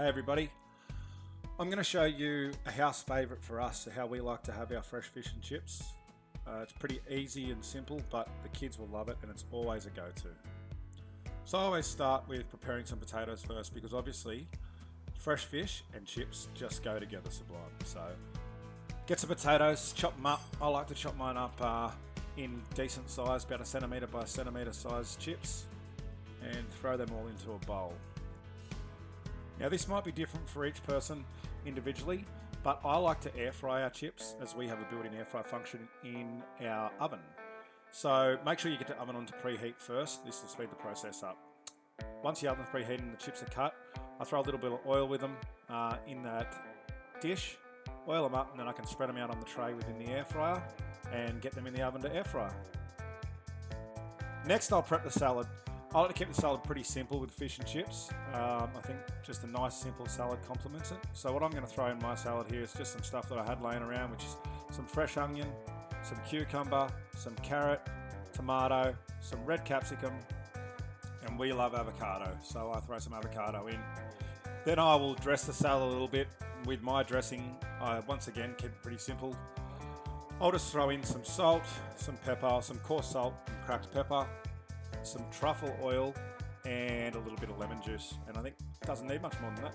Hey everybody, I'm going to show you a house favourite for us, how we like to have our fresh fish and chips. It's pretty easy and simple, but the kids will love it and it's always a go-to. So I always start with preparing some potatoes first because obviously fresh fish and chips just go together sublime. So get some potatoes, chop them up. I like to chop mine up in decent size, about 1 centimetre by 1 centimetre size chips, and throw them all into a bowl. Now this might be different for each person individually, but I like to air fry our chips as we have a built-in air fry function in our oven. So make sure you get the oven on to preheat first. This will speed the process up. Once the oven's preheated and the chips are cut, I throw a little bit of oil with them in that dish, oil them up, and then I can spread them out on the tray within the air fryer and get them in the oven to air fry. Next I'll prep the salad. I like to keep the salad pretty simple with fish and chips. I think just a nice simple salad complements it. So what I'm going to throw in my salad here is just some stuff that I had laying around, which is some fresh onion, some cucumber, some carrot, tomato, some red capsicum, and we love avocado, so I throw some avocado in. Then I will dress the salad a little bit with my dressing. I once again keep it pretty simple. I'll just throw in some salt, some pepper, some coarse salt and cracked pepper, some truffle oil, and a little bit of lemon juice, and I think it doesn't need much more than that.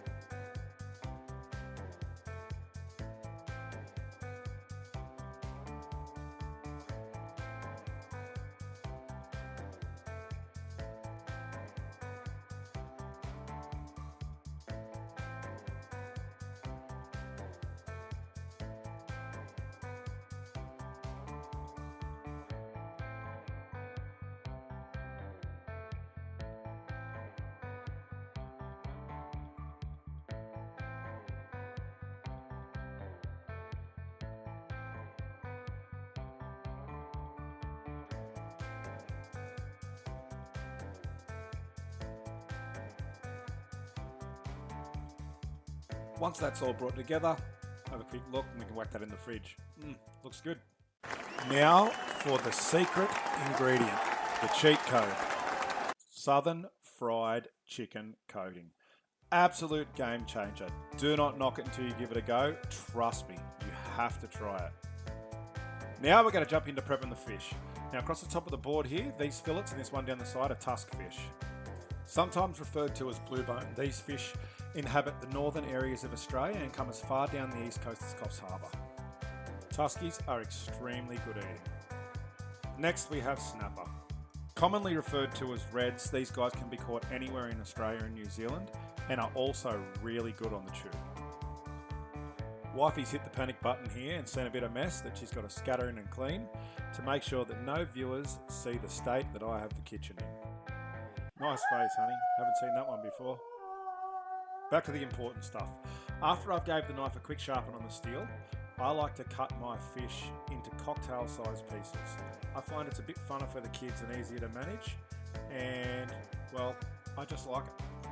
Once that's all brought together, have a quick look and we can whack that in the fridge. Looks good. Now for the secret ingredient, the cheat code. Southern fried chicken coating. Absolute game changer. Do not knock it until you give it a go. Trust me, you have to try it. Now we're going to jump into prepping the fish. Now across the top of the board here, these fillets and this one down the side are tusk fish. Sometimes referred to as blue bone, these fish inhabit the northern areas of Australia and come as far down the east coast as Coffs Harbour. Tuskies are extremely good eating. Next we have snapper. Commonly referred to as reds, these guys can be caught anywhere in Australia and New Zealand and are also really good on the chew. Wifey's hit the panic button here and sent a bit of mess that she's got to scatter in and clean to make sure that no viewers see the state that I have the kitchen in. Nice face, honey. Haven't seen that one before. Back to the important stuff. After I've gave the knife a quick sharpen on the steel, I like to cut my fish into cocktail sized pieces. I find it's a bit funner for the kids and easier to manage, and well, I just like it.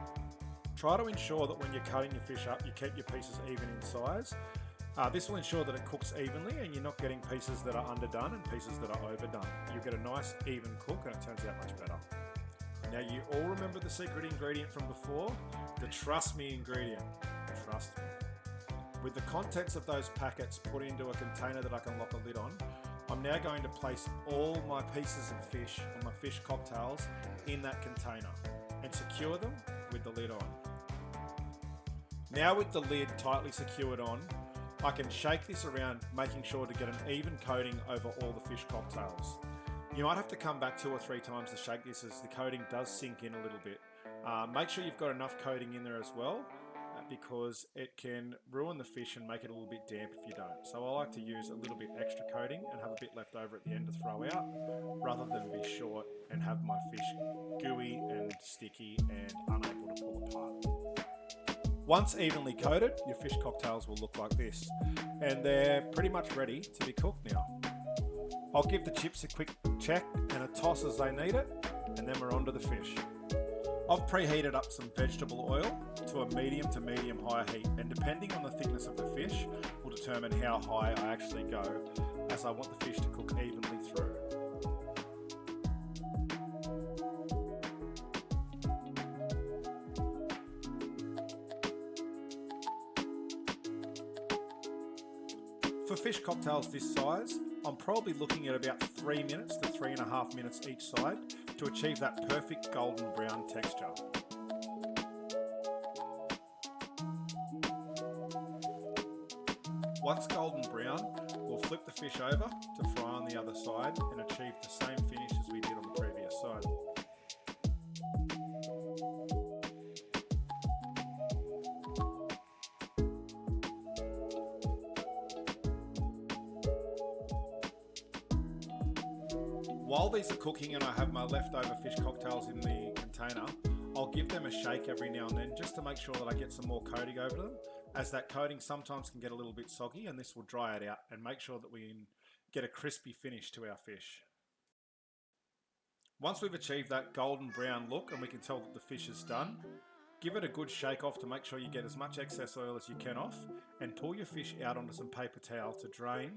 Try to ensure that when you're cutting your fish up, you keep your pieces even in size. This will ensure that it cooks evenly and you're not getting pieces that are underdone and pieces that are overdone. You'll get a nice even cook and it turns out much better. Now you all remember the secret ingredient from before? The trust me ingredient. Trust me. With the contents of those packets put into a container that I can lock a lid on, I'm now going to place all my pieces of fish or my fish cocktails in that container and secure them with the lid on. Now with the lid tightly secured on, I can shake this around, making sure to get an even coating over all the fish cocktails. You might have to come back 2 or 3 times to shake this as the coating does sink in a little bit. Make sure you've got enough coating in there as well because it can ruin the fish and make it a little bit damp if you don't. So I like to use a little bit extra coating and have a bit left over at the end to throw out rather than be short and have my fish gooey and sticky and unable to pull apart. Once evenly coated, your fish cocktails will look like this, and they're pretty much ready to be cooked now. I'll give the chips a quick check and a toss as they need it, and then we're on to the fish. I've preheated up some vegetable oil to a medium to medium high heat, and depending on the thickness of the fish will determine how high I actually go, as I want the fish to cook evenly through. For fish cocktails this size, I'm probably looking at about 3 minutes to 3.5 minutes each side to achieve that perfect golden brown texture. Once golden brown, we'll flip the fish over to fry on the other side and achieve the same finish as we did on the previous side. While these are cooking and I have my leftover fish cocktails in the container, I'll give them a shake every now and then just to make sure that I get some more coating over them, as that coating sometimes can get a little bit soggy, and this will dry it out and make sure that we get a crispy finish to our fish. Once we've achieved that golden brown look and we can tell that the fish is done, give it a good shake off to make sure you get as much excess oil as you can off, and pull your fish out onto some paper towel to drain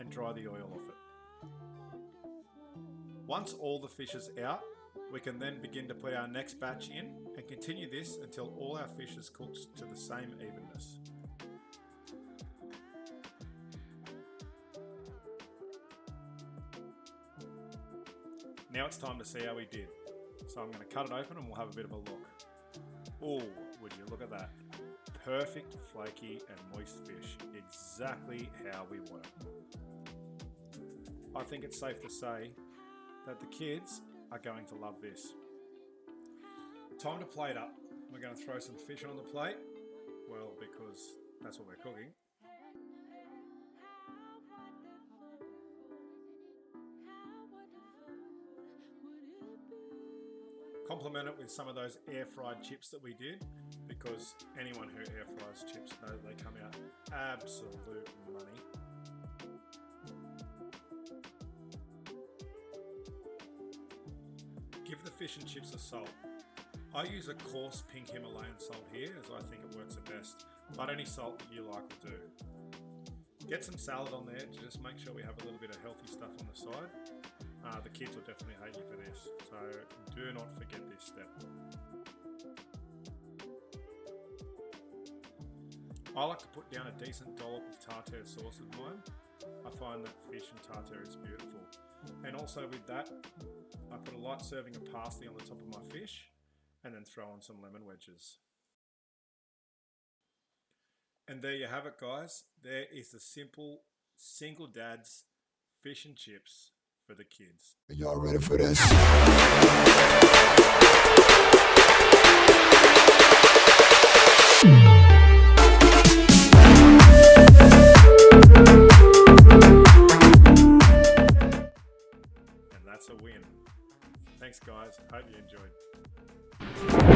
and dry the oil off it. Once all the fish is out, we can then begin to put our next batch in and continue this until all our fish is cooked to the same evenness. Now it's time to see how we did. So I'm going to cut it open and we'll have a bit of a look. Oh, would you look at that. Perfect, flaky and moist fish. Exactly how we want it. I think it's safe to say that the kids are going to love this. Time to plate up. We're going to throw some fish on the plate. Well, because that's what we're cooking. Complement it with some of those air fried chips that we did, because anyone who air fries chips knows they come out absolute money. Give the fish and chips a salt. I use a coarse pink Himalayan salt here, as I think it works the best, but any salt that you like will do. Get some salad on there to just make sure we have a little bit of healthy stuff on the side. The kids will definitely hate you for this, so do not forget this step. I like to put down a decent dollop of tartare sauce with mine. I find that fish and tartare is beautiful. And also with that, I put a light serving of parsley on the top of my fish and then throw on some lemon wedges. And there you have it, guys. There is the simple single dad's fish and chips for the kids. Are y'all ready for this? And that's a win. Thanks, guys. Hope you enjoyed.